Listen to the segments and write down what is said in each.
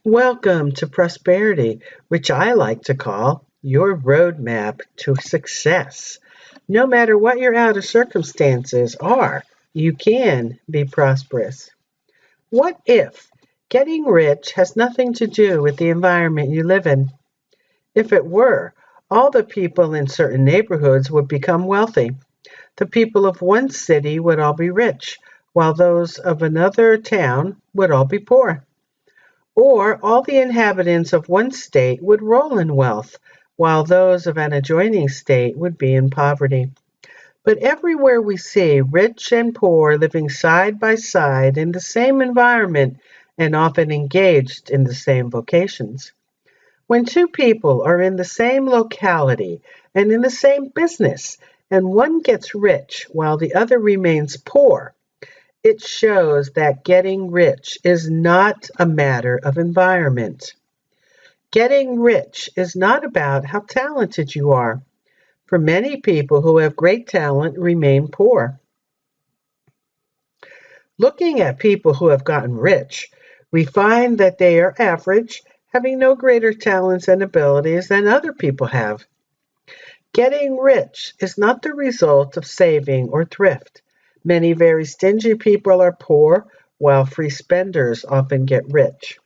Welcome to prosperity, which I like to call your roadmap to success. No matter what your outer circumstances are, you can be prosperous. What if getting rich has nothing to do with the environment you live in? If it were, all the people in certain neighborhoods would become wealthy. The people of one city would all be rich, while those of another town would all be poor. Or all the inhabitants of one state would roll in wealth, while those of an adjoining state would be in poverty. But everywhere we see rich and poor living side by side in the same environment and often engaged in the same vocations. When two people are in the same locality and in the same business, and one gets rich while the other remains poor, it shows that getting rich is not a matter of environment. Getting rich is not about how talented you are. For many people who have great talent remain poor. Looking at people who have gotten rich, we find that they are average, having no greater talents and abilities than other people have. Getting rich is not the result of saving or thrift. Many very stingy people are poor, while free spenders often get rich.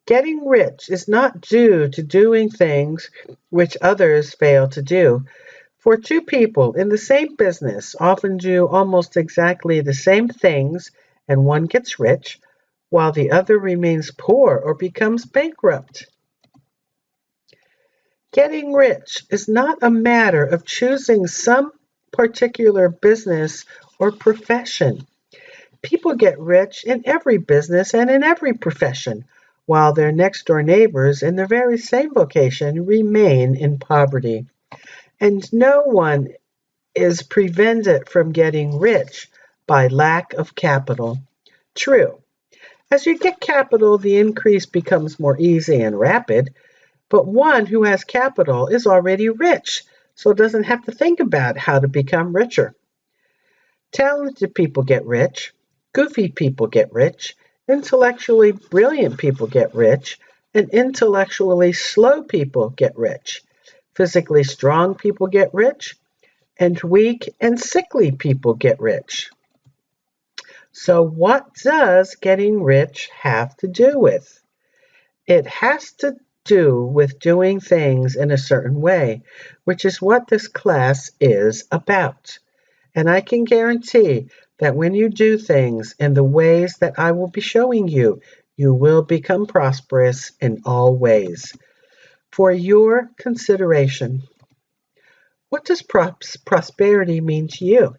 Getting rich is not due to doing things which others fail to do. For two people in the same business often do almost exactly the same things, and one gets rich, while the other remains poor or becomes bankrupt. Getting rich is not a matter of choosing some particular business or profession. People get rich in every business and in every profession, while their next door neighbors in the very same vocation remain in poverty. And no one is prevented from getting rich by lack of capital. True, as you get capital, the increase becomes more easy and rapid, but one who has capital is already rich, so doesn't have to think about how to become richer. Talented people get rich, goofy people get rich, intellectually brilliant people get rich, and intellectually slow people get rich. Physically strong people get rich, and weak and sickly people get rich. So, what does getting rich have to do with? It has to do with doing things in a certain way, which is what this class is about. And I can guarantee that when you do things in the ways that I will be showing you, you will become prosperous in all ways. For your consideration, what does prosperity mean to you?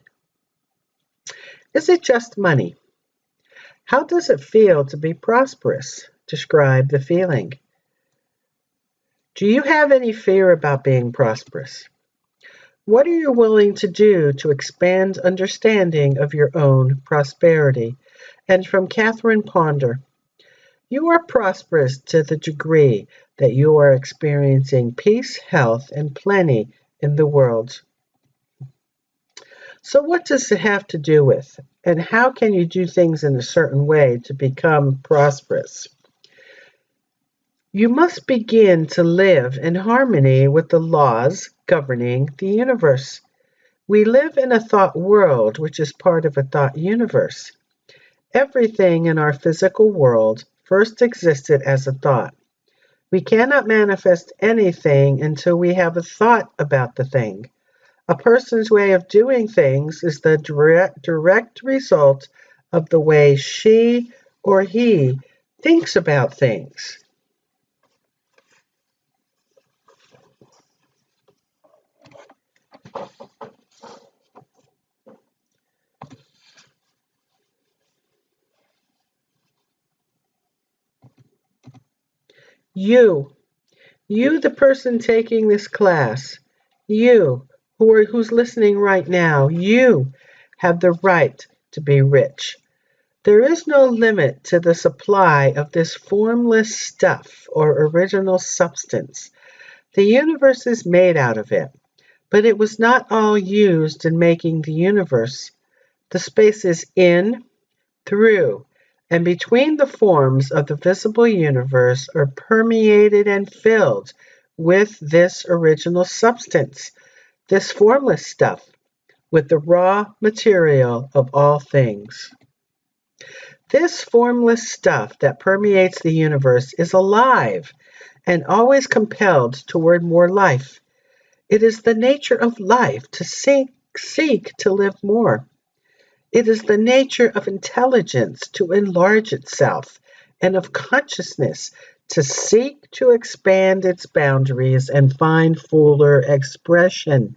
Is it just money? How does it feel to be prosperous? Describe the feeling. Do you have any fear about being prosperous? What are you willing to do to expand understanding of your own prosperity? And from Catherine Ponder, you are prosperous to the degree that you are experiencing peace, health, and plenty in the world. So, what does it have to do with? And how can you do things in a certain way to become prosperous? You must begin to live in harmony with the laws governing the universe. We live in a thought world, which is part of a thought universe. Everything in our physical world first existed as a thought. We cannot manifest anything until we have a thought about the thing. A person's way of doing things is the direct result of the way she or he thinks about things. You, you, the person taking this class, you who's listening right now, you have the right to be rich. There is no limit to the supply of this formless stuff or original substance. The universe is made out of it, but it was not all used in making the universe. The spaces in, through, and between the forms of the visible universe are permeated and filled with this original substance, this formless stuff, with the raw material of all things. This formless stuff that permeates the universe is alive and always compelled toward more life. It is the nature of life to seek to live more. It is the nature of intelligence to enlarge itself and of consciousness to seek to expand its boundaries and find fuller expression.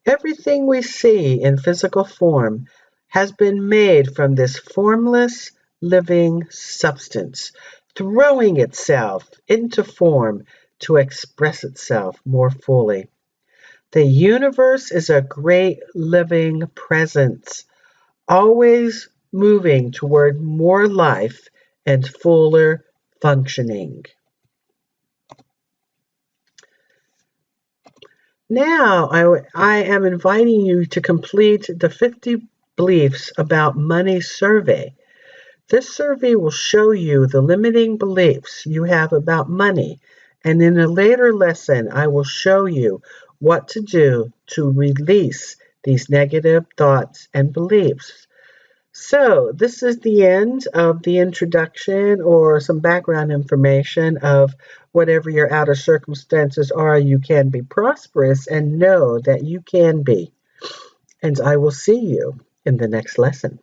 Everything we see in physical form has been made from this formless, living substance, throwing itself into form to express itself more fully. The universe is a great living presence, always moving toward more life and fuller functioning. Now, I am inviting you to complete the 50 beliefs about money survey. This survey will show you the limiting beliefs you have about money, and in a later lesson, I will show you what to do to release these negative thoughts and beliefs. So, this is the end of the introduction or some background information of whatever your outer circumstances are. You can be prosperous and know that you can be. And I will see you in the next lesson.